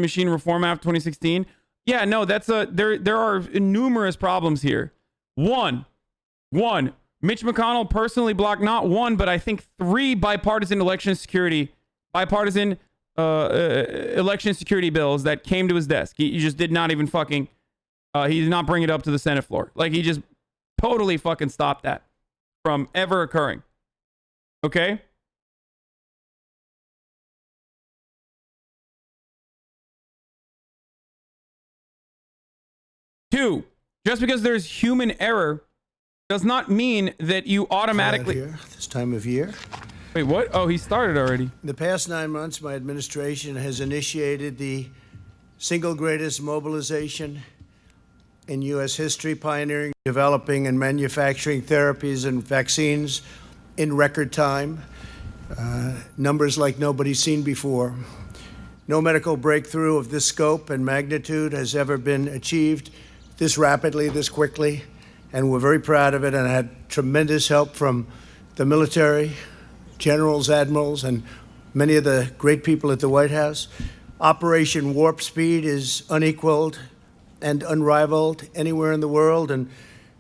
Machine Reform Act 2016. Yeah, no, there are numerous problems here. One, Mitch McConnell personally blocked not one, but I think 3 bipartisan election security bills that came to his desk. He just did not even fucking, he did not bring it up to the Senate floor. Like, he just totally fucking stopped that from ever occurring. Okay? Two, just because there's human error does not mean that you automatically... Here, this time of year. Wait, what? Oh, he started already. In the past 9 months, my administration has initiated the single greatest mobilization in U.S. history, pioneering, developing, and manufacturing therapies and vaccines in record time. Numbers like nobody's seen before. No medical breakthrough of this scope and magnitude has ever been achieved this rapidly, this quickly, and we're very proud of it, and I had tremendous help from the military, generals, admirals, and many of the great people at the White House. Operation Warp Speed is unequaled and unrivaled anywhere in the world, and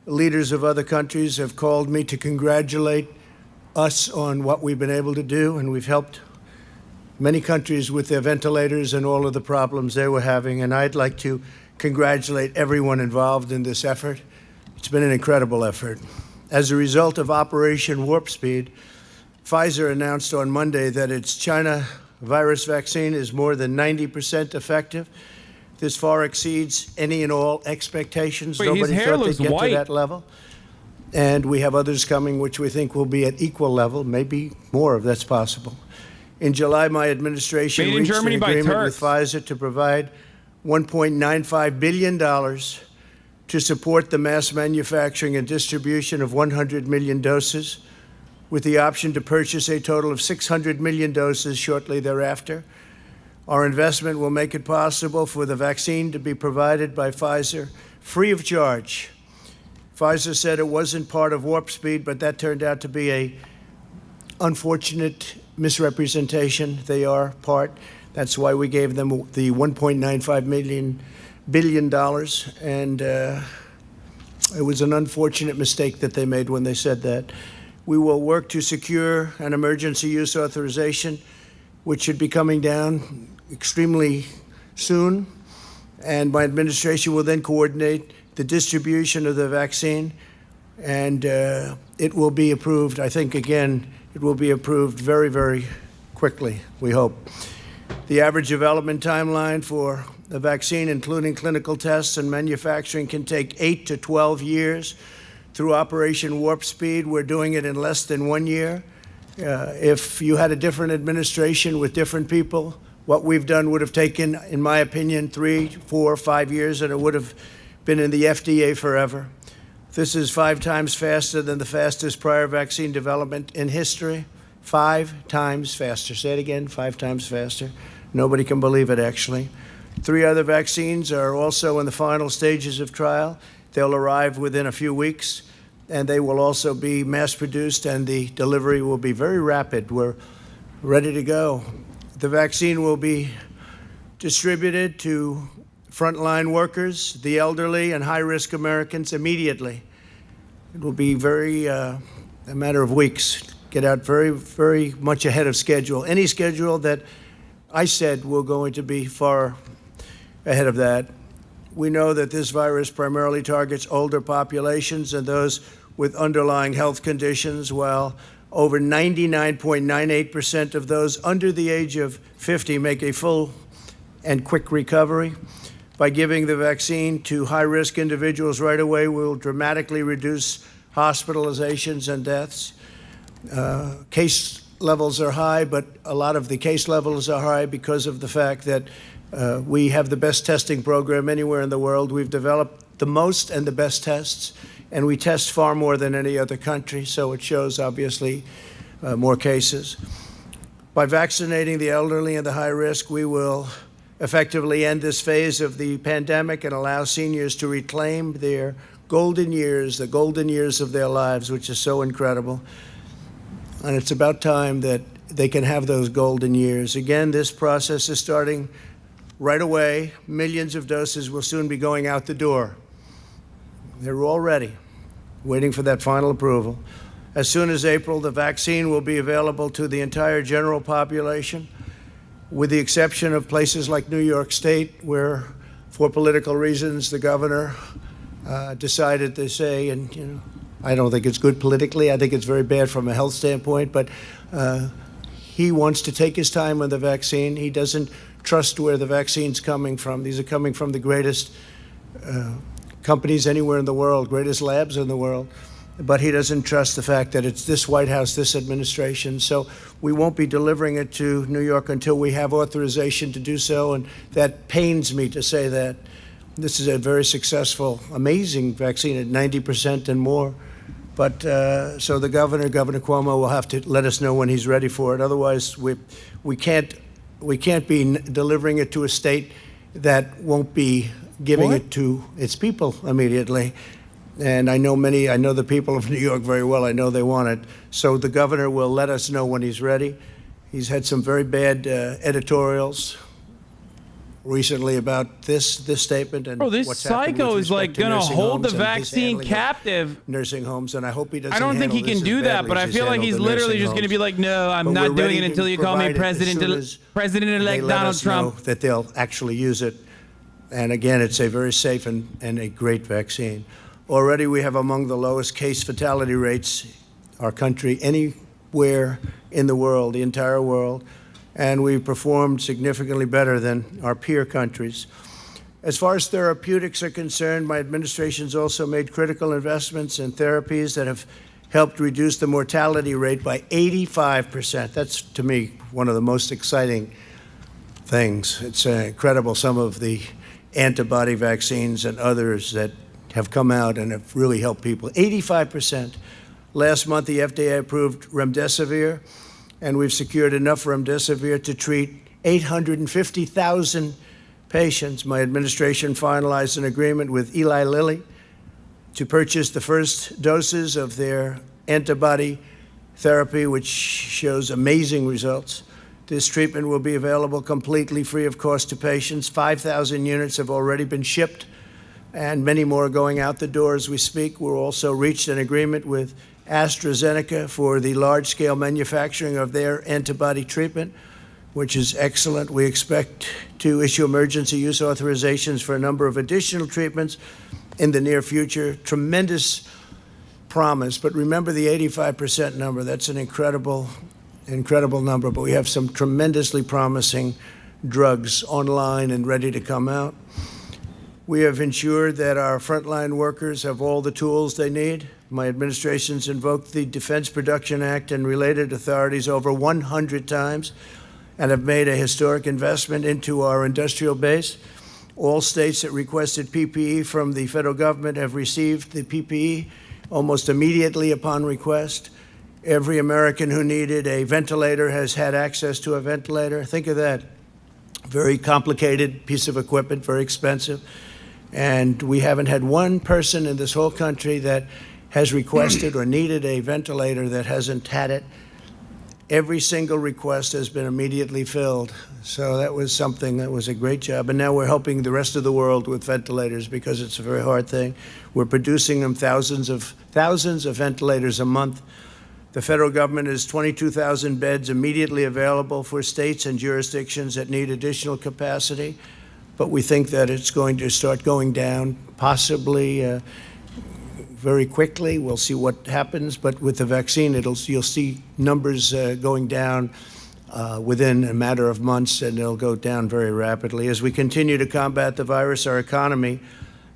leaders of other countries have called me to congratulate us on what we've been able to do, and we've helped many countries with their ventilators and all of the problems they were having, and I'd like to congratulate everyone involved in this effort. It's been an incredible effort. As a result of Operation Warp Speed, Pfizer announced on Monday that its China virus vaccine is more than 90% effective. This far exceeds any and all expectations. Wait, nobody his hair thought they'd looks get white. to that level. And we have others coming which we think will be at equal level, maybe more if that's possible. In July, my administration Made in reached Germany an by agreement Turks. with Pfizer to provide $1.95 billion to support the mass manufacturing and distribution of 100 million doses, with the option to purchase a total of 600 million doses shortly thereafter. Our investment will make it possible for the vaccine to be provided by Pfizer free of charge. Pfizer said it wasn't part of Warp Speed, but that turned out to be an unfortunate misrepresentation. They are part. That's why we gave them the $1.95 billion, and it was an unfortunate mistake that they made when they said that. We will work to secure an emergency use authorization, which should be coming down extremely soon, and my administration will then coordinate the distribution of the vaccine, and it will be approved. I think, again, it will be approved very, very quickly, we hope. The average development timeline for the vaccine, including clinical tests and manufacturing, can take 8 to 12 years. Through Operation Warp Speed, we're doing it in less than 1 year. If you had a different administration with different people, what we've done would have taken, in my opinion, 3, 4, 5 years, and it would have been in the FDA forever. This is 5 times faster than the fastest prior vaccine development in history. 5 times faster. Say it again, 5 times faster. Nobody can believe it, actually. 3 other vaccines are also in the final stages of trial. They'll arrive within a few weeks, and they will also be mass-produced, and the delivery will be very rapid. We're ready to go. The vaccine will be distributed to frontline workers, the elderly, and high-risk Americans immediately. It will be a matter of weeks. Get out very, very much ahead of schedule. Any schedule that I said we're going to be far ahead of that. We know that this virus primarily targets older populations and those with underlying health conditions, while over 99.98% of those under the age of 50 make a full and quick recovery. By giving the vaccine to high-risk individuals right away, we will dramatically reduce hospitalizations and deaths. Case levels are high, but a lot of the case levels are high because of the fact that we have the best testing program anywhere in the world. We've developed the most and the best tests, and we test far more than any other country, so it shows, obviously, more cases. By vaccinating the elderly and the high risk, we will effectively end this phase of the pandemic and allow seniors to reclaim their golden years, the golden years of their lives, which is so incredible. And it's about time that they can have those golden years. Again, this process is starting right away. Millions of doses will soon be going out the door. They're all ready, waiting for that final approval. As soon as April, the vaccine will be available to the entire general population, with the exception of places like New York State, where, for political reasons, the governor decided to say, and I don't think it's good politically. I think it's very bad from a health standpoint, but he wants to take his time with the vaccine. He doesn't trust where the vaccine's coming from. These are coming from the greatest companies anywhere in the world, greatest labs in the world. But he doesn't trust the fact that it's this White House, this administration. So we won't be delivering it to New York until we have authorization to do so, and that pains me to say that. This is a very successful, amazing vaccine at 90% and more. But so the Governor Cuomo, will have to let us know when he's ready for it. Otherwise, we can't be delivering it to a state that won't be giving it to its people immediately. And I know the people of New York very well. I know they want it. So the governor will let us know when he's ready. He's had some very bad editorials recently about this statement and this what's happened psycho with is like respect to gonna nursing hold the homes and his vaccine handling of captive. nursing homes, and I hope he doesn't. I don't think he handle can this do as that, badly but I as feel like handled he's the literally nursing just going to homes. be like, no, I'm But not we're doing ready it to until you call me provide it as soon as President-elect they let Donald us know Trump. that they'll actually use it. And again, it's a very safe and a great vaccine. Already we have among the lowest case fatality rates, our country, anywhere in the world, the entire world, and we've performed significantly better than our peer countries. As far as therapeutics are concerned, my administration's also made critical investments in therapies that have helped reduce the mortality rate by 85%. That's, to me, one of the most exciting things. It's incredible, some of the antibody vaccines and others that have come out and have really helped people. 85%. Last month, the FDA approved remdesivir, and we've secured enough remdesivir to treat 850,000 patients. My administration finalized an agreement with Eli Lilly to purchase the first doses of their antibody therapy, which shows amazing results. This treatment will be available completely free of cost to patients. 5,000 units have already been shipped, and many more are going out the door as we speak. We've also reached an agreement with AstraZeneca for the large-scale manufacturing of their antibody treatment, which is excellent. We expect to issue emergency use authorizations for a number of additional treatments in the near future. Tremendous promise. But remember the 85% number. That's an incredible number. But we have some tremendously promising drugs online and ready to come out. We have ensured that our frontline workers have all the tools they need. My administration's invoked the Defense Production Act and related authorities over 100 times and have made a historic investment into our industrial base. All states that requested PPE from the federal government have received the PPE almost immediately upon request. Every American who needed a ventilator has had access to a ventilator. Think of that. Very complicated piece of equipment, very expensive. And we haven't had one person in this whole country that has requested or needed a ventilator that hasn't had it. Every single request has been immediately filled. So that was something that was a great job. And now we're helping the rest of the world with ventilators because it's a very hard thing. We're producing them thousands of ventilators a month. The federal government has 22,000 beds immediately available for states and jurisdictions that need additional capacity. But we think that it's going to start going down, possibly very quickly. We'll see what happens. But with the vaccine, you'll see numbers going down within a matter of months, and they'll go down very rapidly. As we continue to combat the virus, our economy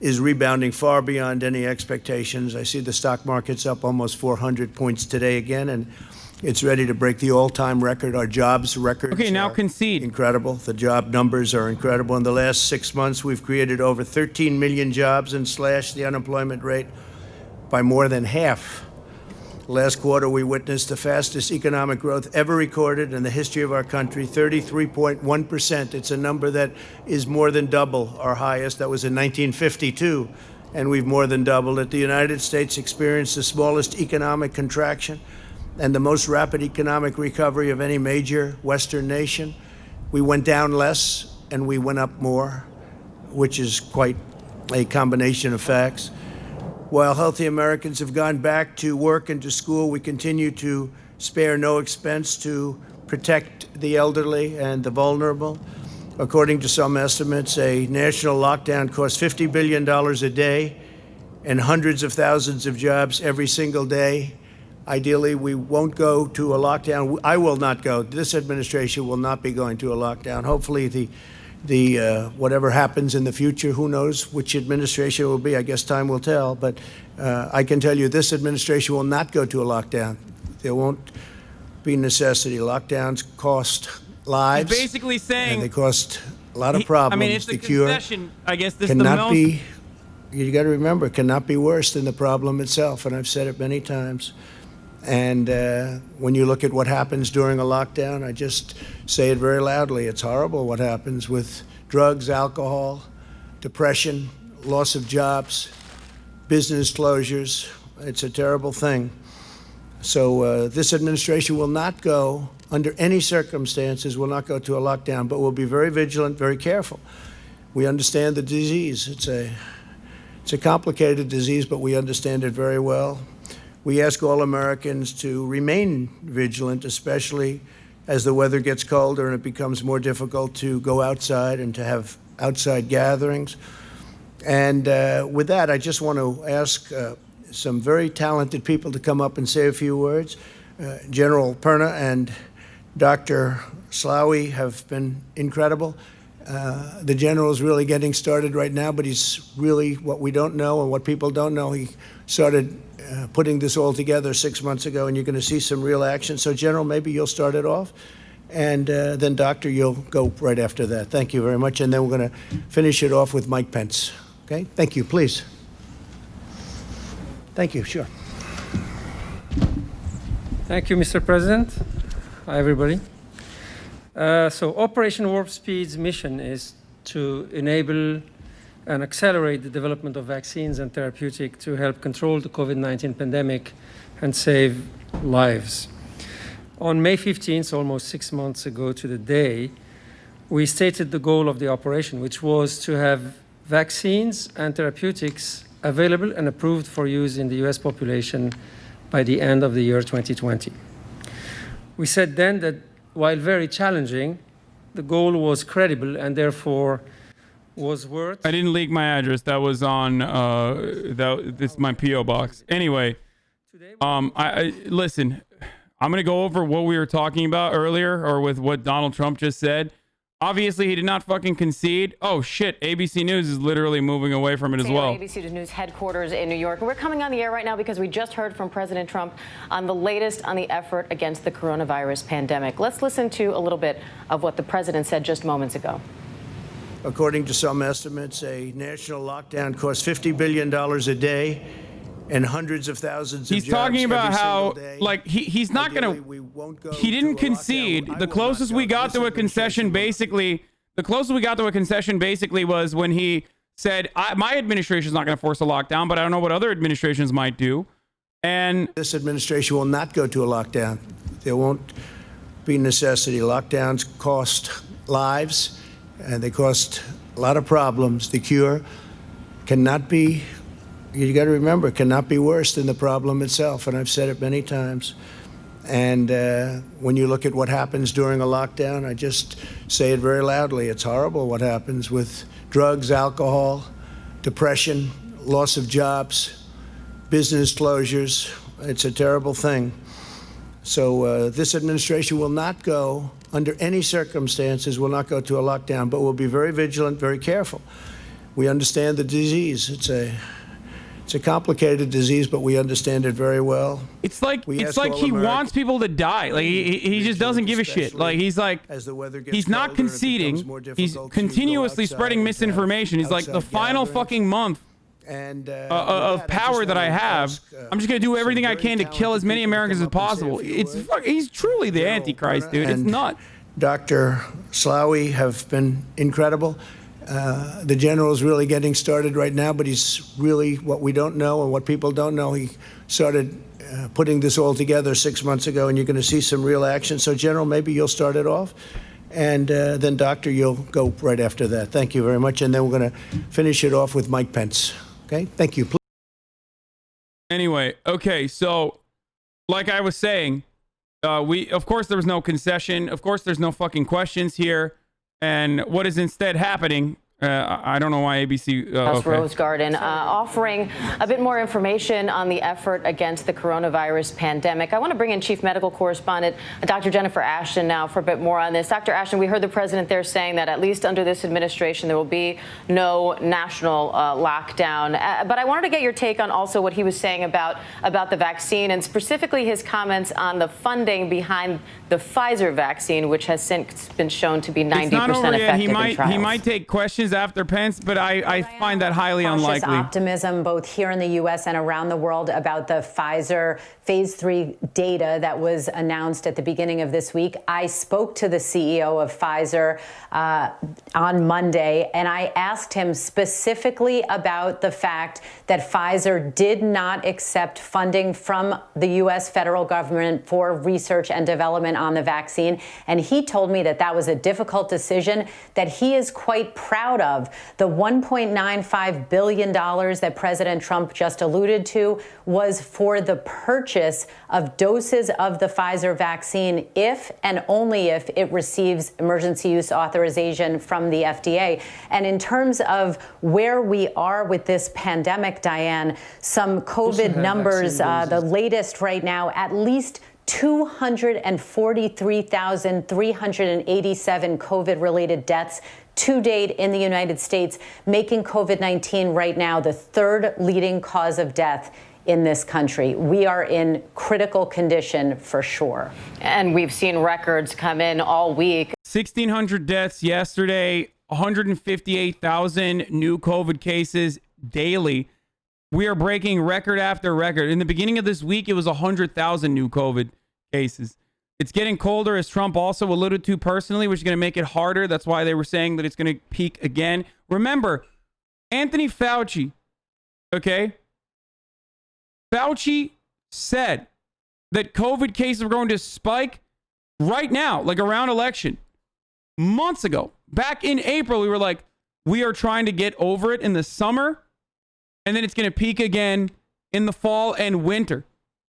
is rebounding far beyond any expectations. I see the stock market's up almost 400 points today again, and it's ready to break the all-time record. Our jobs records now are concede. incredible. The job numbers are incredible. In the last 6 months, we've created over 13 million jobs and slashed the unemployment rate by more than half. Last quarter, we witnessed the fastest economic growth ever recorded in the history of our country, 33.1%. It's a number that is more than double our highest. That was in 1952, and we've more than doubled it. The United States experienced the smallest economic contraction and the most rapid economic recovery of any major Western nation. We went down less and we went up more, which is quite a combination of facts. While healthy Americans have gone back to work and to school, we continue to spare no expense to protect the elderly and the vulnerable. According to some estimates, a national lockdown costs $50 billion a day and hundreds of thousands of jobs every single day. Ideally, we won't go to a lockdown. I will not go. This administration will not be going to a lockdown. Hopefully, the whatever happens in the future, who knows which administration it will be. I guess time will tell. But I can tell you this administration will not go to a lockdown. There won't be necessity. Lockdowns cost lives. He's basically saying, and they cost a lot of problems. I mean, it's the a cure concession. I guess this is the cannot most. be. You got to remember, cannot be worse than the problem itself. And I've said it many times. And when you look at what happens during a lockdown, I just say it very loudly. It's horrible what happens with drugs, alcohol, depression, loss of jobs, business closures. It's a terrible thing. So this administration will not go, under any circumstances, will not go to a lockdown, but we'll be very vigilant, very careful. We understand the disease. It's a complicated disease, but we understand it very well. We ask all Americans to remain vigilant, especially as the weather gets colder and it becomes more difficult to go outside and to have outside gatherings. And with that, I just want to ask some very talented people to come up and say a few words. General Perna and Dr. Slawi have been incredible. The general is really getting started right now, but he's really what we don't know and what people don't know. He started putting this all together 6 months ago, and you're going to see some real action. So, General, maybe you'll start it off, and then, Doctor, you'll go right after that. Thank you very much, and then we're going to finish it off with Mike Pence. Okay? Thank you, please. Thank you, sure. Thank you, Mr. President. Hi, everybody. So Operation Warp Speed's mission is to enable and accelerate the development of vaccines and therapeutics to help control the COVID-19 pandemic and save lives. On May 15th, almost 6 months ago to the day, we stated the goal of the operation, which was to have vaccines and therapeutics available and approved for use in the US population by the end of the year 2020. We said then that while very challenging, the goal was credible and therefore was worth. I didn't leak my address. That was on this is my PO box. Anyway, I listen. I'm gonna go over what we were talking about earlier, or with what Donald Trump just said. Obviously, he did not fucking concede. Oh shit! ABC News is literally moving away from it as well. ABC News headquarters in New York. We're coming on the air right now because we just heard from President Trump on the latest on the effort against the coronavirus pandemic. Let's listen to a little bit of what the president said just moments ago. According to some estimates, a national lockdown costs $50 billion a day and hundreds of thousands of jobs. He's talking about every how, single day. like, he's not Ideally, gonna. we won't go He to didn't a concede. lockdown. I The will closest not we go. got This to a concession, administration basically, the closest we got to a concession, basically, was when he said, "My administration is not going to force a lockdown, but I don't know what other administrations might do." And This administration will not go to a lockdown. There won't be necessity. Lockdowns cost lives, and they cost a lot of problems. The cure cannot be, you got to remember, cannot be worse than the problem itself. And I've said it many times. And when you look at what happens during a lockdown, I just say it very loudly. It's horrible what happens with drugs, alcohol, depression, loss of jobs, business closures. It's a terrible thing. So this administration will not go, under any circumstances, will not go to a lockdown, but we'll be very vigilant, very careful. We understand the disease. It's a complicated disease, but we understand it very well. it's like We ask he all Americans- wants people to die. Like he just doesn't give a shit. Like he's like As the weather gets he's not colder and it conceding. becomes more He's difficult to go continuously outside spreading and to have misinformation. He's like, the outside final gatherings. fucking month And of power that I have, I'm just gonna do everything I can to kill as many Americans as possible. He's truly the Antichrist, dude. It's not. Dr. Slawi have been incredible. The general is really getting started right now, but he's really what we don't know and what people don't know. He started putting this all together 6 months ago, and you're going to see some real action. So, General, maybe you'll start it off, And then, Doctor, you'll go right after that. Thank you very much. And then we're going to finish it off with Mike Pence. Okay? Thank you. Anyway, okay, so like I was saying, of course there was no concession. Of course there's no fucking questions here. And what is instead happening? I don't know why ABC. Rose Garden offering a bit more information on the effort against the coronavirus pandemic. I want to bring in Chief Medical Correspondent Dr. Jennifer Ashton now for a bit more on this. Dr. Ashton, we heard the president there saying that at least under this administration there will be no national lockdown. But I wanted to get your take on also what he was saying about the vaccine and specifically his comments on the funding behind the Pfizer vaccine, which has since been shown to be 90% effective in trials. He might take questions after Pence, but I find that highly unlikely. Optimism both here in the U.S. and around the world about the Pfizer phase 3 data that was announced at the beginning of this week. I spoke to the CEO of Pfizer on Monday, and I asked him specifically about the fact that Pfizer did not accept funding from the U.S. federal government for research and development on the vaccine. And he told me that that was a difficult decision that he is quite proud of. The $1.95 billion that President Trump just alluded to was for the purchase of doses of the Pfizer vaccine if and only if it receives emergency use authorization from the FDA. And in terms of where we are with this pandemic, Diane, some COVID numbers, the latest right now, at least 243,387 COVID-related deaths to date in the United States, making COVID-19 right now the third leading cause of death in this country. We are in critical condition for sure. And we've seen records come in all week. 1,600 deaths yesterday, 158,000 new COVID cases daily. We are breaking record after record. In the beginning of this week, it was 100,000 new COVID cases. It's getting colder, as Trump also alluded to personally, which is going to make it harder. That's why they were saying that it's going to peak again. Remember, Anthony Fauci, okay? Fauci said that COVID cases were going to spike right now, like around election. Months ago, back in April, we were like, we are trying to get over it in the summer, and then it's going to peak again in the fall and winter.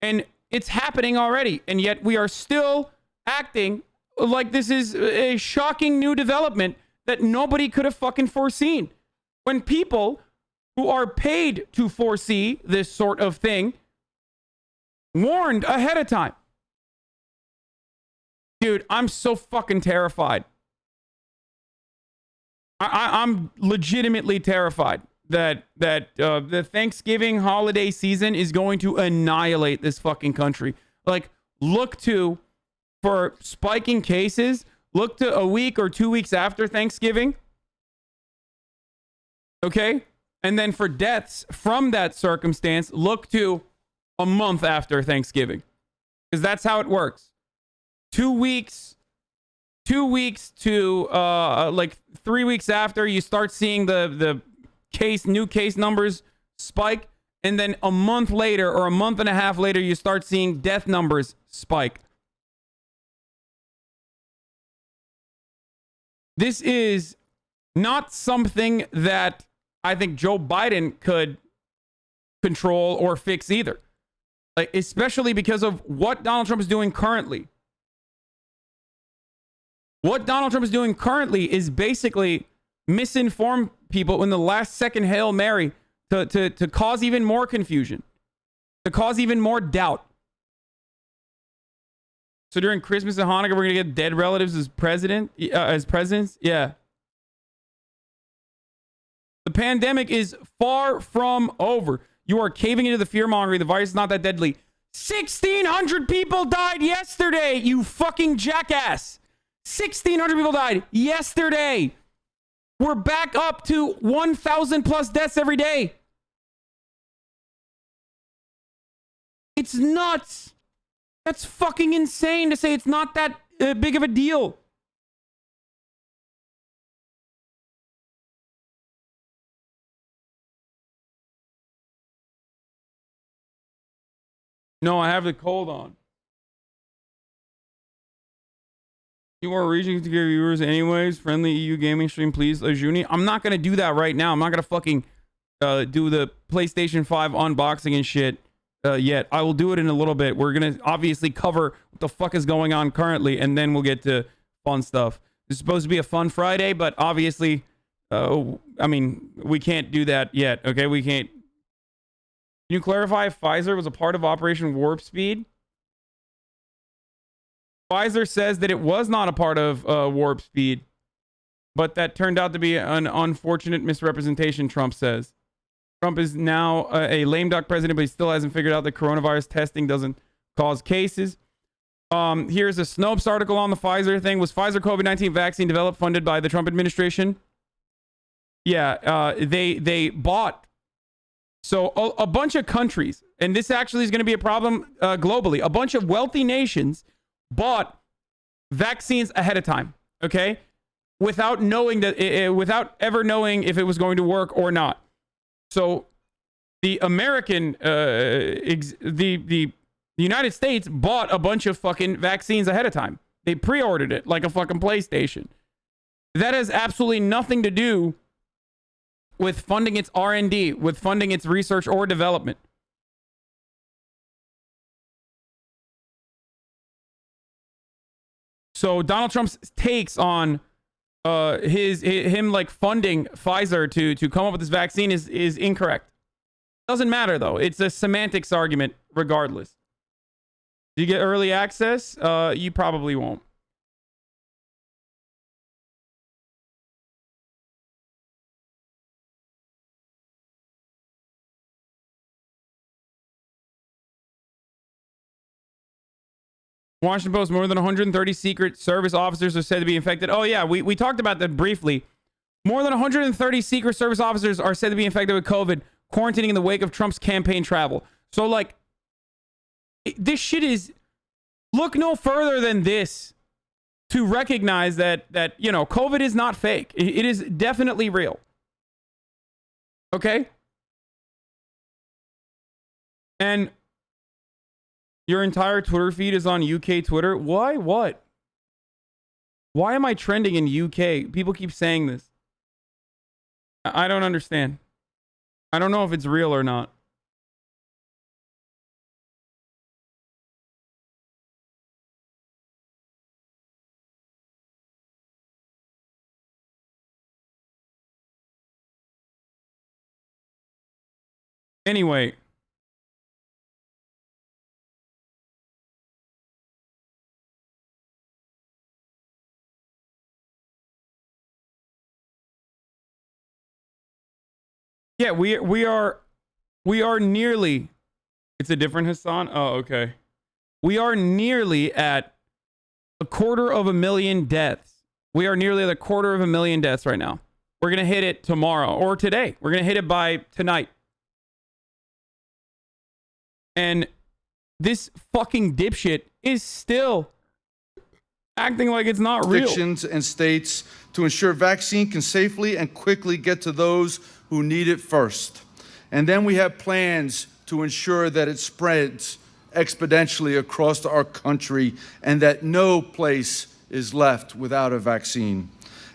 And it's happening already, and yet we are still acting like this is a shocking new development that nobody could have fucking foreseen. When people who are paid to foresee this sort of thing warned ahead of time. Dude, I'm so fucking terrified. I'm legitimately terrified that the Thanksgiving holiday season is going to annihilate this fucking country. Like, for spiking cases, look to a week or 2 weeks after Thanksgiving. Okay? And then for deaths from that circumstance, look to a month after Thanksgiving. Because that's how it works. 2 weeks to like 3 weeks after, you start seeing the new case numbers spike, and then a month later or a month and a half later, you start seeing death numbers spike. This is not something that I think Joe Biden could control or fix either. Like, especially because of what Donald Trump is doing currently. What Donald Trump is doing currently is basically misinform people in the last second Hail Mary to cause even more confusion, to cause even more doubt. So during Christmas and Hanukkah, we're going to get dead relatives as presidents? Yeah. The pandemic is far from over. You are caving into the fear-mongering. The virus is not that deadly. 1,600 people died yesterday, you fucking jackass. 1,600 people died yesterday. We're back up to 1,000 plus deaths every day. It's nuts. That's fucking insane to say it's not that big of a deal. No, I have the cold on. You are reaching to your viewers anyways. Friendly EU gaming stream, please, Ajuni. I'm not gonna do that right now. I'm not gonna fucking do the PlayStation 5 unboxing and shit yet. I will do it in a little bit. We're gonna obviously cover what the fuck is going on currently, and then we'll get to fun stuff. This is supposed to be a fun Friday, but obviously, I mean, we can't do that yet. Okay, we can't. Can you clarify if Pfizer was a part of Operation Warp Speed? Pfizer says that it was not a part of Warp Speed, but that turned out to be an unfortunate misrepresentation, Trump says. Trump is now a lame duck president, but he still hasn't figured out that coronavirus testing doesn't cause cases. Here's a Snopes article on the Pfizer thing. Was Pfizer COVID-19 vaccine developed, funded by the Trump administration? Yeah, they bought. So a bunch of countries, and this actually is going to be a problem globally. A bunch of wealthy nations bought vaccines ahead of time, okay, without knowing that, without ever knowing if it was going to work or not. So the American, the United States bought a bunch of fucking vaccines ahead of time. They pre-ordered it like a fucking PlayStation. That has absolutely nothing to do with funding its R&D, with funding its research or development. So Donald Trump's takes on him like funding Pfizer to come up with this vaccine is incorrect. Doesn't matter though. It's a semantics argument regardless. Do you get early access? You probably won't. Washington Post, more than 130 Secret Service officers are said to be infected. Oh, yeah, we talked about that briefly. More than 130 Secret Service officers are said to be infected with COVID, quarantining in the wake of Trump's campaign travel. So, like, this shit is... Look no further than this to recognize that you know, COVID is not fake. It is definitely real. Okay? And... your entire Twitter feed is on UK Twitter. Why? What? Why am I trending in UK? People keep saying this. I don't understand. I don't know if it's real or not. Anyway. Yeah, we are nearly. It's a different Hassan. Oh, okay. We are nearly at 250,000 deaths. We are nearly at 250,000 deaths right now. We're gonna hit it tomorrow or today. We're gonna hit it by tonight. And this fucking dipshit is still acting like it's not real. Jurisdictions and states to ensure vaccine can safely and quickly get to those who need it first. And then we have plans to ensure that it spreads exponentially across our country and that no place is left without a vaccine.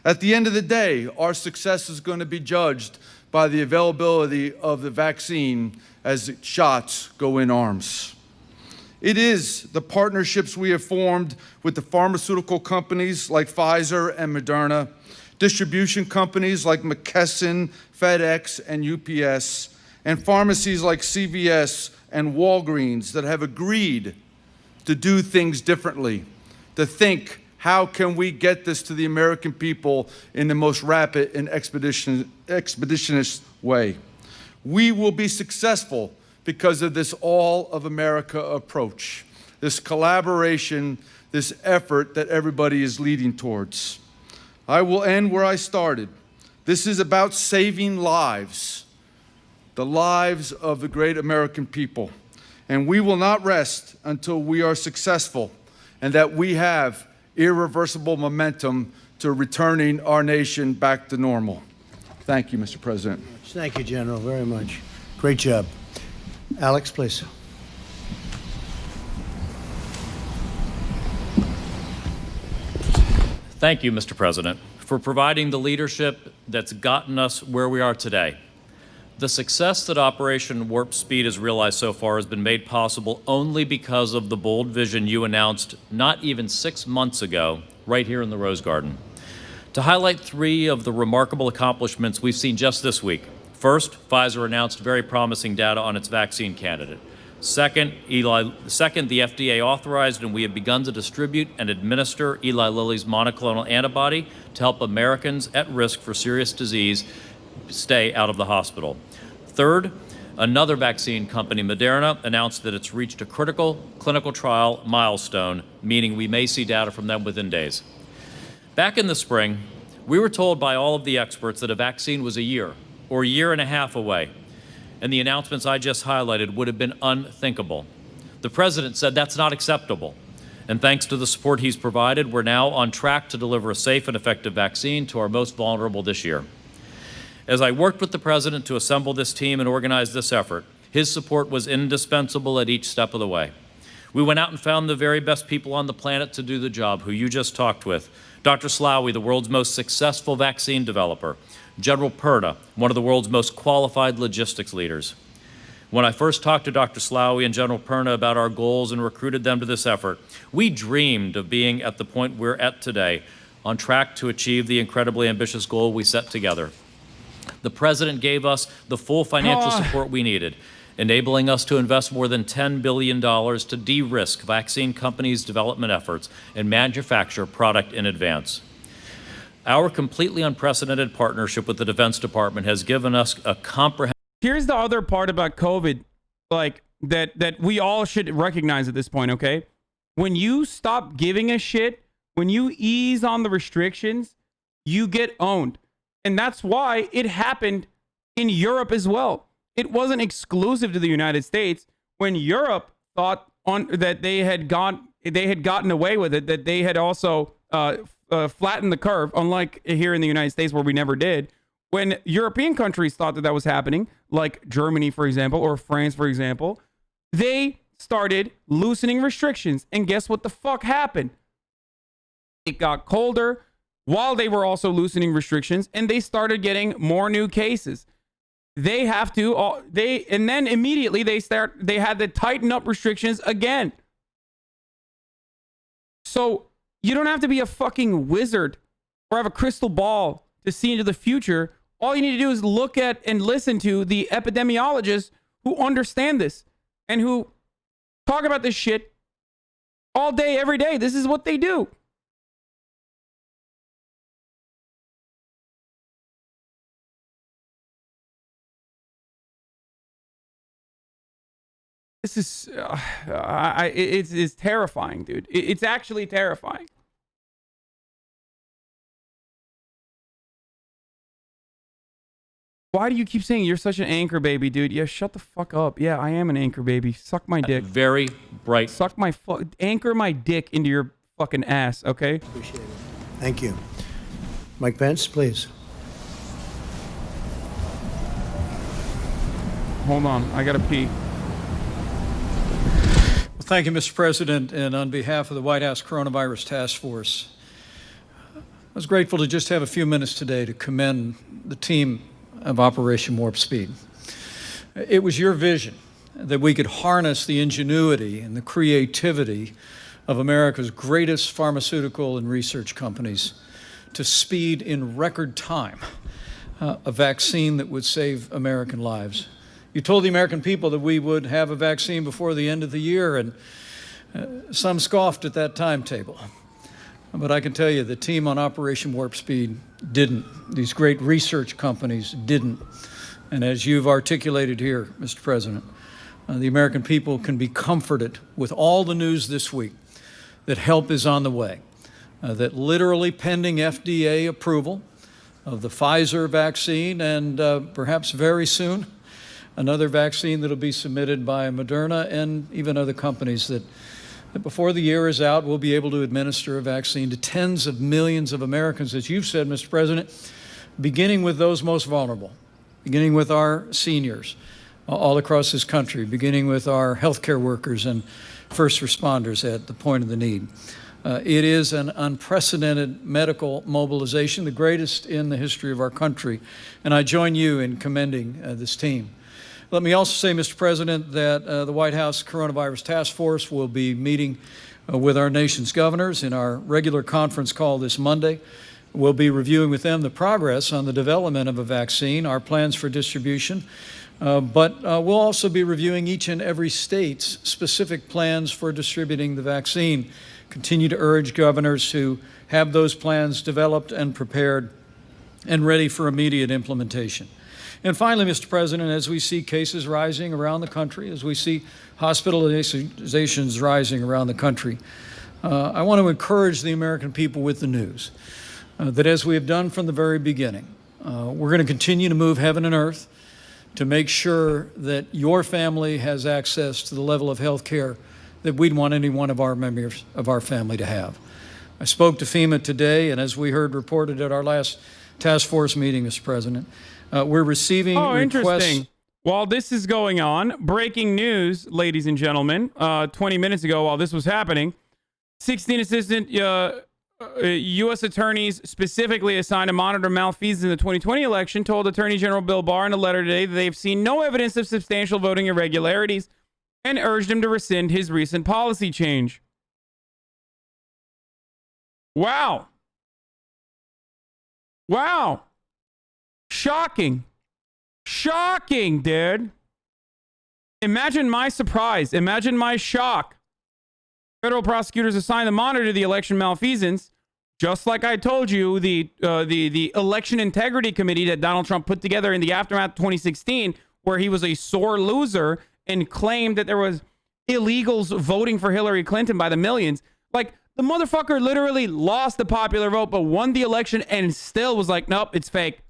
At the end of the day, our success is going to be judged by the availability of the vaccine as shots go in arms. It is the partnerships we have formed with the pharmaceutical companies like Pfizer and Moderna, distribution companies like McKesson, FedEx, and UPS, and pharmacies like CVS and Walgreens that have agreed to do things differently, to think, how can we get this to the American people in the most rapid and expeditious way? We will be successful because of this all of America approach, this collaboration, this effort that everybody is leading towards. I will end where I started. This is about saving lives, the lives of the great American people. And we will not rest until we are successful and that we have irreversible momentum to returning our nation back to normal. Thank you, Mr. President. Thank you, General, very much. Great job. Alex, please. Thank you, Mr. President, for providing the leadership that's gotten us where we are today. The success that Operation Warp Speed has realized so far has been made possible only because of the bold vision you announced not even 6 months ago, right here in the Rose Garden. To highlight 3 of the remarkable accomplishments we've seen just this week. First, Pfizer announced very promising data on its vaccine candidate. Second, the FDA authorized and we have begun to distribute and administer Eli Lilly's monoclonal antibody to help Americans at risk for serious disease stay out of the hospital. Third, another vaccine company, Moderna, announced that it's reached a critical clinical trial milestone, meaning we may see data from them within days. Back in the spring, we were told by all of the experts that a vaccine was a year or a year and a half away, and the announcements I just highlighted would have been unthinkable. The president said that's not acceptable, and thanks to the support he's provided, we're now on track to deliver a safe and effective vaccine to our most vulnerable this year. As I worked with the president to assemble this team and organize this effort, his support was indispensable at each step of the way. We went out and found the very best people on the planet to do the job, who you just talked with. Dr. Slaoui, the world's most successful vaccine developer. General Perna, one of the world's most qualified logistics leaders. When I first talked to Dr. Slaoui and General Perna about our goals and recruited them to this effort, we dreamed of being at the point we're at today, on track to achieve the incredibly ambitious goal we set together. The president gave us the full financial support we needed, enabling us to invest more than $10 billion to de-risk vaccine companies' development efforts and manufacture product in advance. Our completely unprecedented partnership with the Defense Department has given us a comprehensive... Here's the other part about COVID, like, that we all should recognize at this point, okay? When you stop giving a shit, when you ease on the restrictions, you get owned. And that's why it happened in Europe as well. It wasn't exclusive to the United States. When Europe thought that they had gotten away with it, that they had also flattened the curve, unlike here in the United States where we never did. When European countries thought that was happening, like Germany, for example, or France, for example, they started loosening restrictions. And guess what the fuck happened? It got colder while they were also loosening restrictions, and they started getting more new cases. They have to, and then immediately they had to tighten up restrictions again. So you don't have to be a fucking wizard or have a crystal ball to see into the future. All you need to do is look at and listen to the epidemiologists who understand this and who talk about this shit all day, every day. This is what they do. This is, it's terrifying, dude. It's actually terrifying. Why do you keep saying you're such an anchor baby, dude? Yeah, shut the fuck up. Yeah, I am an anchor baby. Suck my dick. Very bright. Suck my anchor my dick into your fucking ass, okay? Appreciate it. Thank you. Mike Pence, please. Hold on, I gotta pee. Thank you, Mr. President, and on behalf of the White House Coronavirus Task Force, I was grateful to just have a few minutes today to commend the team of Operation Warp Speed. It was your vision that we could harness the ingenuity and the creativity of America's greatest pharmaceutical and research companies to speed in record time a vaccine that would save American lives. You told the American people that we would have a vaccine before the end of the year, and some scoffed at that timetable. But I can tell you the team on Operation Warp Speed didn't. These great research companies didn't. And as you've articulated here, Mr. President, the American people can be comforted with all the news this week that help is on the way, that literally pending FDA approval of the Pfizer vaccine and perhaps very soon, another vaccine that'll be submitted by Moderna and even other companies that before the year is out, we'll be able to administer a vaccine to tens of millions of Americans, as you've said, Mr. President, beginning with those most vulnerable, beginning with our seniors all across this country, beginning with our healthcare workers and first responders at the point of the need. It is an unprecedented medical mobilization, the greatest in the history of our country, and I join you in commending this team. Let me also say, Mr. President, that the White House Coronavirus Task Force will be meeting with our nation's governors in our regular conference call this Monday. We'll be reviewing with them the progress on the development of a vaccine, our plans for distribution, but we'll also be reviewing each and every state's specific plans for distributing the vaccine. Continue to urge governors to have those plans developed and prepared and ready for immediate implementation. And finally, Mr. President, as we see cases rising around the country, as we see hospitalizations rising around the country, I want to encourage the American people with the news that as we have done from the very beginning, we're going to continue to move heaven and earth to make sure that your family has access to the level of health care that we'd want any one of our members of our family to have. I spoke to FEMA today, and as we heard reported at our last task force meeting, Mr. President, we're receiving requests. Interesting. While this is going on, breaking news, ladies and gentlemen, 20 minutes ago while this was happening, 16 assistant U.S. attorneys specifically assigned to monitor malfeasance in the 2020 election told Attorney General Bill Barr in a letter today that they've seen no evidence of substantial voting irregularities and urged him to rescind his recent policy change. Wow. Wow. Shocking. Shocking, dude. Imagine my surprise. Imagine my shock. Federal prosecutors assigned to monitor the election malfeasance, just like I told you, the election integrity committee that Donald Trump put together in the aftermath of 2016, where he was a sore loser and claimed that there was illegals voting for Hillary Clinton by the millions. Like, the motherfucker literally lost the popular vote, but won the election and still was like, nope, it's fake.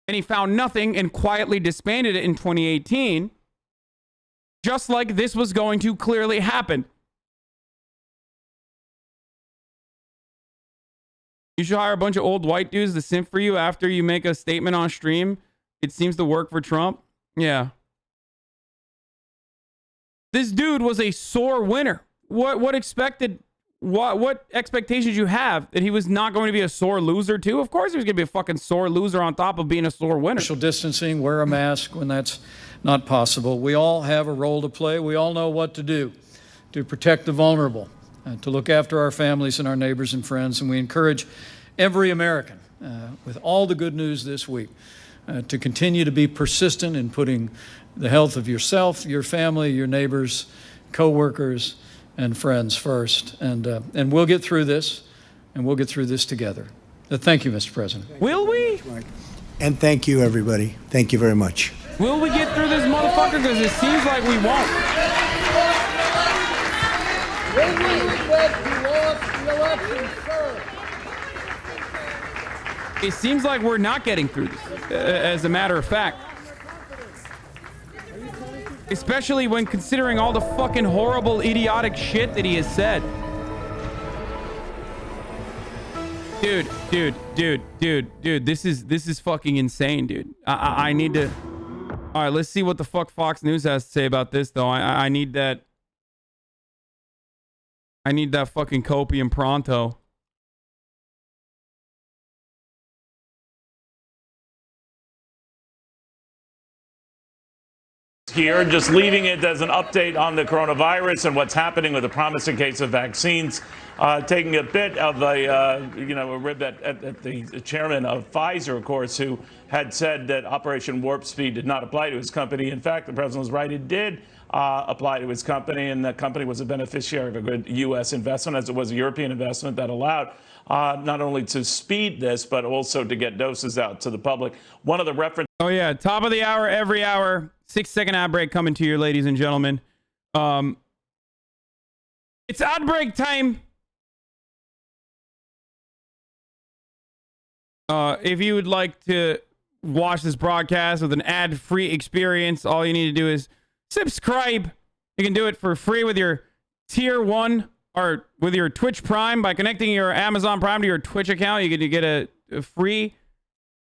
And he found nothing and quietly disbanded it in 2018, just like this was going to clearly happen. You should hire a bunch of old white dudes to simp for you after you make a statement on stream. It seems to work for Trump. Yeah. This dude was a sore winner. What expectations you have that he was not going to be a sore loser too? Of course he was going to be a fucking sore loser on top of being a sore winner. Social distancing, wear a mask when that's not possible. We all have a role to play. We all know what to do to protect the vulnerable, to look after our families and our neighbors and friends. And we encourage every American, with all the good news this week, to continue to be persistent in putting the health of yourself, your family, your neighbors, co-workers, and friends first. And we'll get through this, and we'll get through this together. Thank you, Mr. President. Will we? And thank you, everybody. Thank you very much. Will we get through this motherfucker? Because it seems like we won't. It seems like we're not getting through this, as a matter of fact. Especially when considering all the fucking horrible, idiotic shit that he has said. Dude, this is fucking insane, dude. I need to... All right, let's see what the fuck Fox News has to say about this, though. I need that... I need that fucking copium pronto. Here, just leaving it as an update on the coronavirus and what's happening with the promising case of vaccines. Taking a bit of a rib at the chairman of Pfizer, of course, who had said that Operation Warp Speed did not apply to his company. In fact, the president was right; it did apply to his company, and the company was a beneficiary of a good U.S. investment, as it was a European investment that allowed not only to speed this, but also to get doses out to the public. One of the references. Oh yeah, top of the hour, every hour. 6-second ad break coming to you, ladies and gentlemen. It's ad break time. If you would like to watch this broadcast with an ad-free experience, all you need to do is subscribe. You can do it for free with your Tier 1 or with your Twitch Prime by connecting your Amazon Prime to your Twitch account. You get a free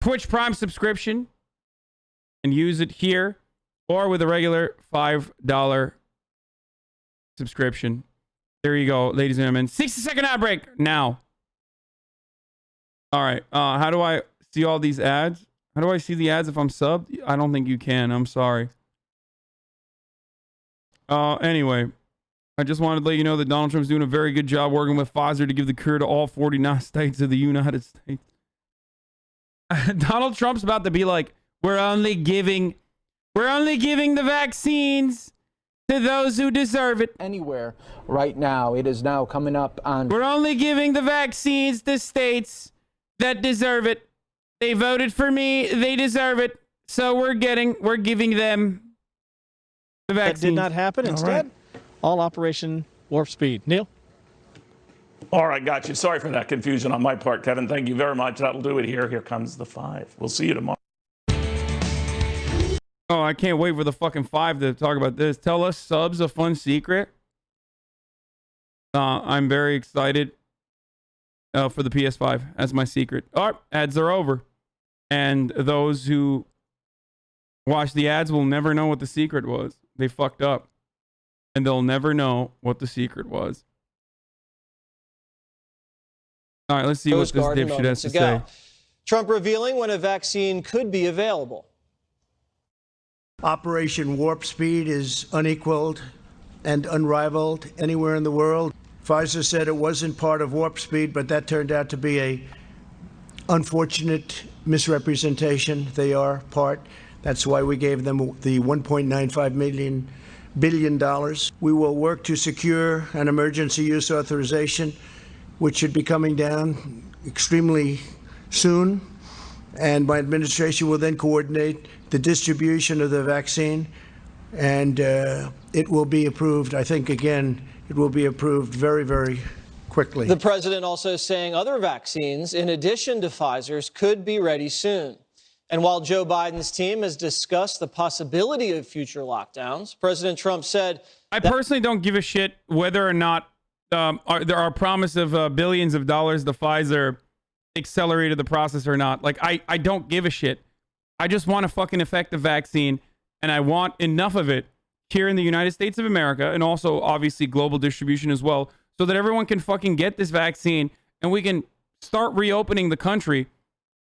Twitch Prime subscription and use it here. Or with a regular $5 subscription. There you go, ladies and gentlemen. 60-second ad break now. All right. How do I see all these ads? How do I see the ads if I'm subbed? I don't think you can. I'm sorry. Anyway, I just wanted to let you know that Donald Trump's doing a very good job working with Pfizer to give the cure to all 49 states of the United States. Donald Trump's about to be like, we're only giving the vaccines to those who deserve it. Anywhere right now. It is now coming up on. We're only giving the vaccines to states that deserve it. They voted for me. They deserve it. So we're giving them the vaccine. That did not happen. Instead, all Operation Warp Speed. Neil? All right, got you. Sorry for that confusion on my part, Kevin. Thank you very much. That'll do it here. Here comes the 5. We'll see you tomorrow. Oh, I can't wait for the fucking 5 to talk about this. Tell us subs a fun secret. I'm very excited for the PS5 as my secret. All right, ads are over. And those who watch the ads will never know what the secret was. They fucked up. And they'll never know what the secret was. All right, let's see what this dipshit has to say. Trump revealing when a vaccine could be available. Operation Warp Speed is unequaled and unrivaled anywhere in the world. Pfizer said it wasn't part of Warp Speed, but that turned out to be a unfortunate misrepresentation. They are part. That's why we gave them the $1.95 billion. We will work to secure an emergency use authorization, which should be coming down extremely soon. And my administration will then coordinate the distribution of the vaccine, and it will be approved. I think, again, it will be approved very, very quickly. The president also saying other vaccines, in addition to Pfizer's, could be ready soon. And while Joe Biden's team has discussed the possibility of future lockdowns, President Trump said, I personally don't give a shit whether or not there are promise of billions of dollars to Pfizer accelerated the process or not. Like, I don't give a shit. I just want a fucking effective vaccine, and I want enough of it here in the United States of America, and also obviously global distribution as well, so that everyone can fucking get this vaccine and we can start reopening the country.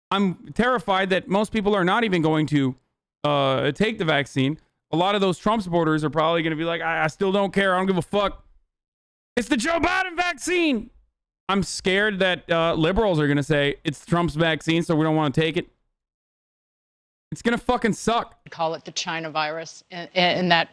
I'm terrified that most people are not even going to take the vaccine. A lot of those Trump supporters are probably going to be like, I still don't care. I don't give a fuck. It's the Joe Biden vaccine. I'm scared that liberals are going to say it's Trump's vaccine, so we don't want to take it. It's going to fucking suck. Call it the China virus in that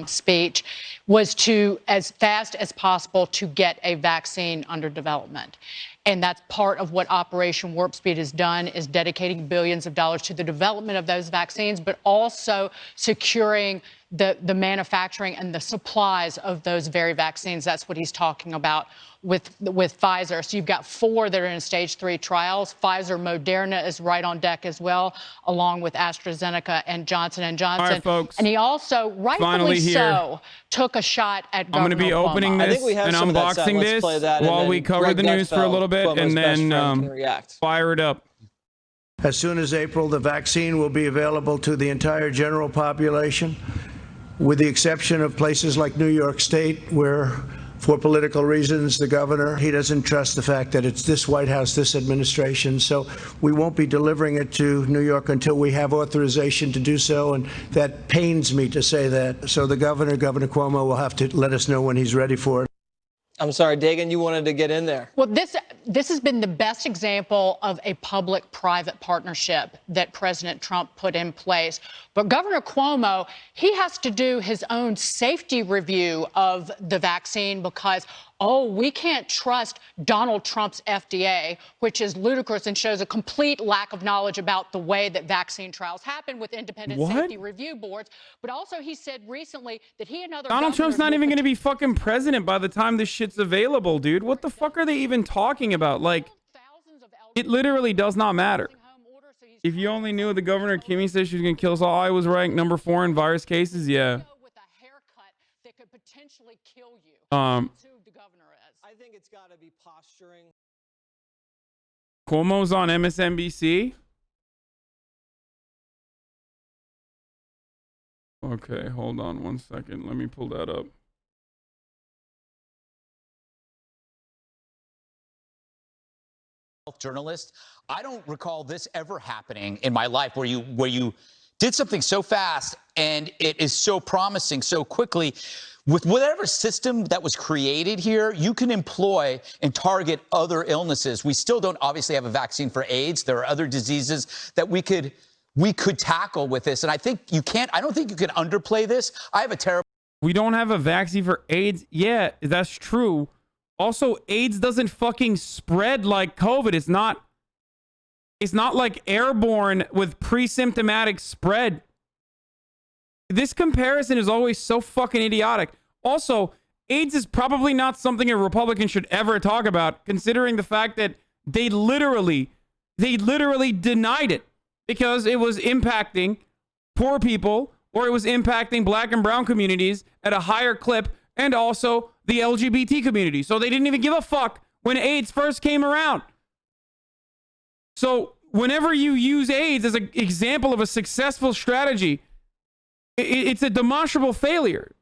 speech, was to, as fast as possible, to get a vaccine under development. And that's part of what Operation Warp Speed has done, is dedicating billions of dollars to the development of those vaccines, but also securing the manufacturing and the supplies of those very vaccines. That's what he's talking about with Pfizer. So you've got 4 that are in stage 3 trials. Pfizer, Moderna is right on deck as well, along with AstraZeneca and Johnson & Johnson. All right, folks. And he also, rightfully so, took a shot at Governor I'm going to be opening Cuomo. this and unboxing this while we cover the news for a little bit, and then fire it up. As soon as April, the vaccine will be available to the entire general population, with the exception of places like New York State, where, for political reasons, the governor, he doesn't trust the fact that it's this White House, this administration. So we won't be delivering it to New York until we have authorization to do so. And that pains me to say that. So the Governor Cuomo, will have to let us know when he's ready for it. I'm sorry, Dagan, you wanted to get in there. Well, this has been the best example of a public-private partnership that President Trump put in place. But Governor Cuomo, he has to do his own safety review of the vaccine because, we can't trust Donald Trump's FDA, which is ludicrous and shows a complete lack of knowledge about the way that vaccine trials happen with independent safety review boards. But also, he said recently that he and other Donald Trump's not even going to be fucking president by the time this shit's available, dude. What the fuck are they even talking about? Like, it literally does not matter. If you only knew the governor, Kimmy said she was going to kill us all. I was ranked number 4 in virus cases. Yeah. I think it's got to be posturing. Cuomo's on MSNBC. Okay, hold on one second. Let me pull that up. journalist. I don't recall this ever happening in my life where you did something so fast and it is so promising so quickly. With whatever system that was created here, you can employ and target other illnesses. We still don't obviously have a vaccine for AIDS. There are other diseases that we could tackle with this. And I don't think you can underplay this. I have a terrible. We don't have a vaccine for AIDS. Yeah, that's true. Also, AIDS doesn't fucking spread like COVID. It's not like airborne with pre-symptomatic spread. This comparison is always so fucking idiotic. Also, AIDS is probably not something a Republican should ever talk about, considering the fact that they literally denied it because it was impacting poor people or it was impacting black and brown communities at a higher clip, and also the LGBT community. So they didn't even give a fuck when AIDS first came around. So whenever you use AIDS as an example of a successful strategy, it's a demonstrable failure.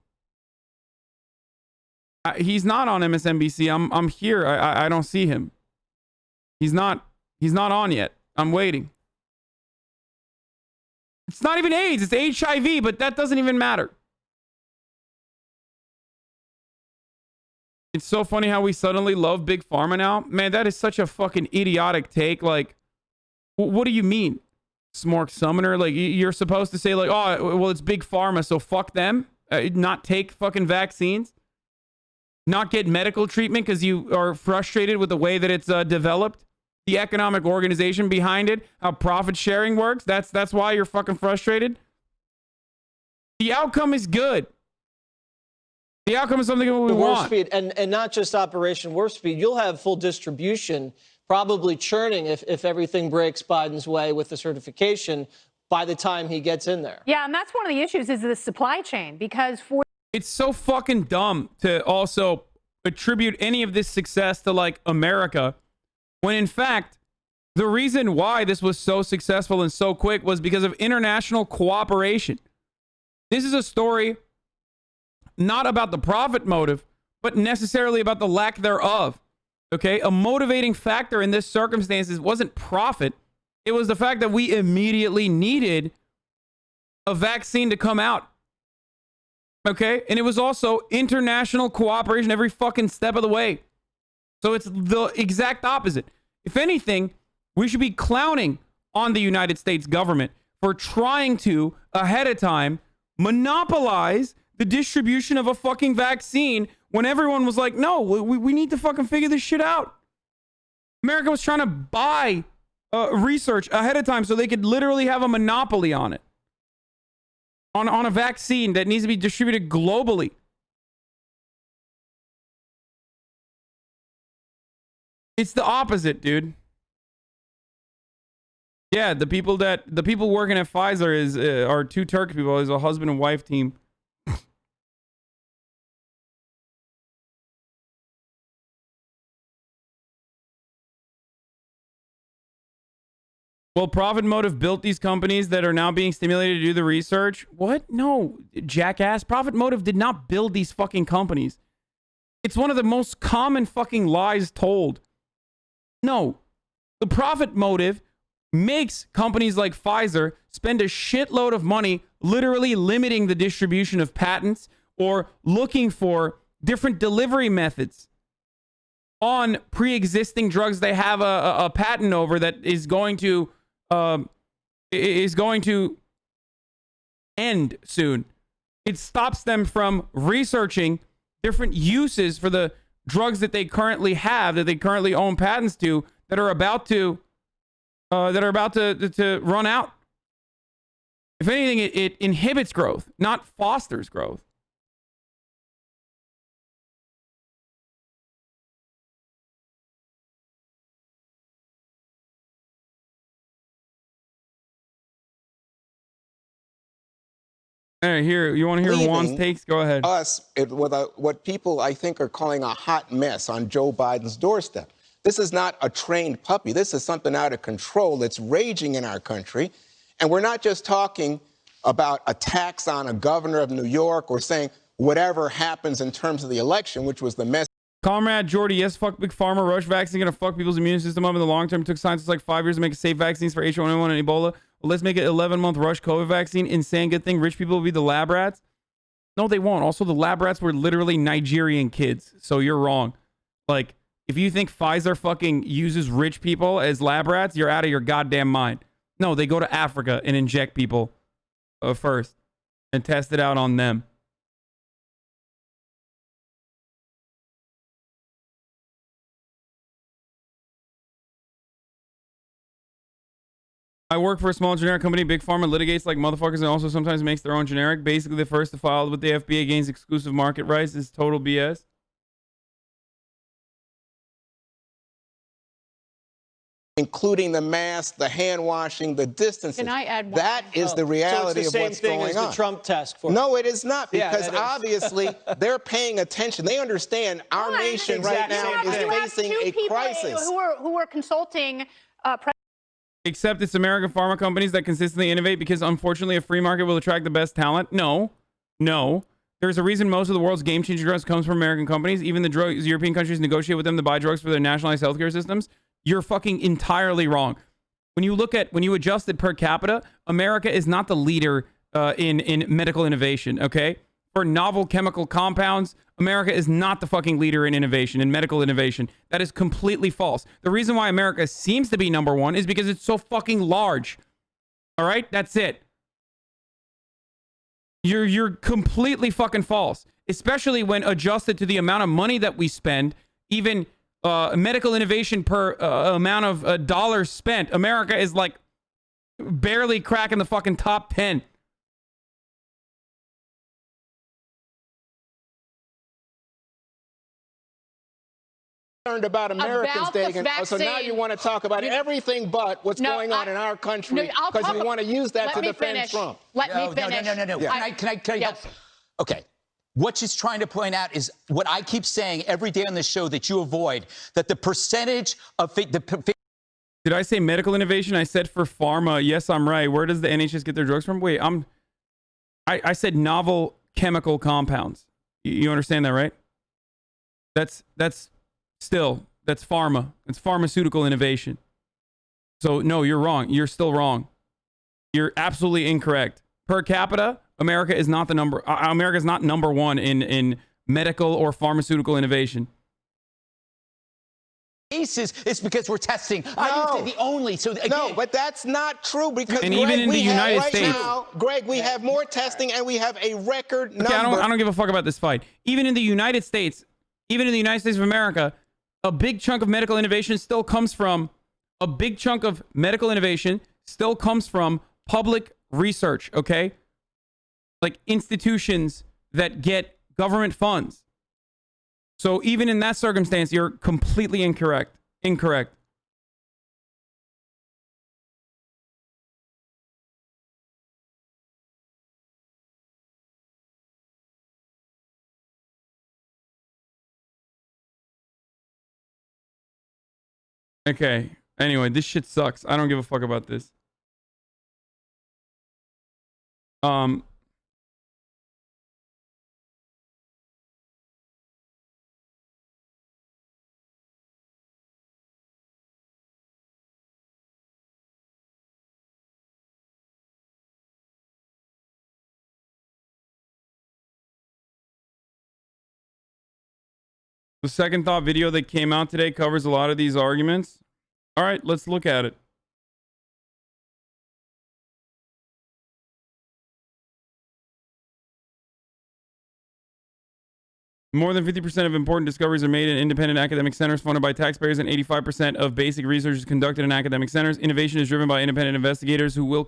He's not on MSNBC. I'm here. I don't see him. He's not on yet. I'm waiting. It's not even AIDS. It's HIV, but that doesn't even matter. It's so funny how we suddenly love Big Pharma now. Man, that is such a fucking idiotic take. Like, what do you mean? Smork Summoner? Like, you're supposed to say, like, oh, well, it's Big Pharma, so fuck them. Not take fucking vaccines. Not get medical treatment because you are frustrated with the way that it's developed. The economic organization behind it, how profit sharing works. That's why you're fucking frustrated. The outcome is good. The outcome is something that we want. Speed, and not just Operation Warp Speed. You'll have full distribution, probably churning if everything breaks Biden's way with the certification by the time he gets in there. Yeah, and that's one of the issues is the supply chain, because for it's so fucking dumb to also attribute any of this success to like America, when in fact, the reason why this was so successful and so quick was because of international cooperation. This is a story not about the profit motive, but necessarily about the lack thereof. Okay? A motivating factor in this circumstances wasn't profit. It was the fact that we immediately needed a vaccine to come out. Okay? And it was also international cooperation every fucking step of the way. So it's the exact opposite. If anything, we should be clowning on the United States government for trying to, ahead of time, monopolize the distribution of a fucking vaccine when everyone was like, no, we need to fucking figure this shit out. America was trying to buy research ahead of time so they could literally have a monopoly on it. On a vaccine that needs to be distributed globally. It's the opposite, dude. Yeah, the people working at Pfizer are two Turkish people. It's a husband and wife team. Well, profit motive built these companies that are now being stimulated to do the research. What? No, jackass. Profit motive did not build these fucking companies. It's one of the most common fucking lies told. No, the profit motive makes companies like Pfizer spend a shitload of money literally limiting the distribution of patents or looking for different delivery methods on pre-existing drugs they have a patent over that is going to end soon. It stops them from researching different uses for the drugs that they currently have, that they currently own patents to, that are about to run out. If anything, it inhibits growth, not fosters growth. All right, here, you want to hear Juan's takes? Go ahead. Us with what people, I think, are calling a hot mess on Joe Biden's doorstep. This is not a trained puppy. This is something out of control that's raging in our country. And we're not just talking about attacks on a governor of New York or saying whatever happens in terms of the election, which was the message. Comrade Jordy, yes, fuck Big Pharma. Rush vaccine gonna fuck people's immune system up in the long term. It took scientists like 5 years to make safe vaccines for H1N1 and Ebola. Well, let's make it 11-month Rush COVID vaccine. Insane good thing. Rich people will be the lab rats. No, they won't. Also, the lab rats were literally Nigerian kids. So you're wrong. Like, if you think Pfizer fucking uses rich people as lab rats, you're out of your goddamn mind. No, they go to Africa and inject people first and test it out on them. I work for a small generic company. Big Pharma litigates like motherfuckers and also sometimes makes their own generic. Basically, the first to file with the FDA gains exclusive market rights is total BS. Including the mask, the hand washing, the distancing. Can I add one? That is the reality so it's the of what's same thing going as on. the Trump task force. No, it is not, Yeah, because it is. obviously they're paying attention. They understand our nation right now is facing a crisis. Who are consulting. Except it's American pharma companies that consistently innovate because unfortunately a free market will attract the best talent. No. There's a reason most of the world's game-changing drugs comes from American companies. Even the drugs, European countries negotiate with them to buy drugs for their nationalized healthcare systems. You're fucking entirely wrong. When you adjust it per capita, America is not the leader in medical innovation, okay? For novel chemical compounds, America is not the fucking leader in innovation, in medical innovation. That is completely false. The reason why America seems to be number one is because it's so fucking large. All right? That's it. You're completely fucking false, especially when adjusted to the amount of money that we spend, even medical innovation per amount of dollars spent. America is like barely cracking the fucking top 10. About Americans, Dagan. So now you want to talk about everything but what's going on in our country because you want to use that to defend Trump. Let me finish. No. Yeah. Can I help? Okay. What she's trying to point out is what I keep saying every day on this show that you avoid, that the percentage of Did I say medical innovation? I said for pharma. Yes, I'm right. Where does the NHS get their drugs from? Wait, I said novel chemical compounds. You understand that, right? That's pharma. It's pharmaceutical innovation. So no, you're wrong. You're still wrong. You're absolutely incorrect. Per capita, America is not number one in medical or pharmaceutical innovation. Cases, it's because we're testing. I didn't say the only. So again, no, but that's not true because and even in the United States, now, Greg, we have more testing and we have a record number. I don't give a fuck about this fight. Even in the United States of America, a big chunk of medical innovation still comes from public research, okay? Like institutions that get government funds. So even in that circumstance, you're completely incorrect. Okay. Anyway, this shit sucks. I don't give a fuck about this. The second thought video that came out today covers a lot of these arguments. All right, let's look at it. More than 50% of important discoveries are made in independent academic centers funded by taxpayers, and 85% of basic research is conducted in academic centers. Innovation is driven by independent investigators who will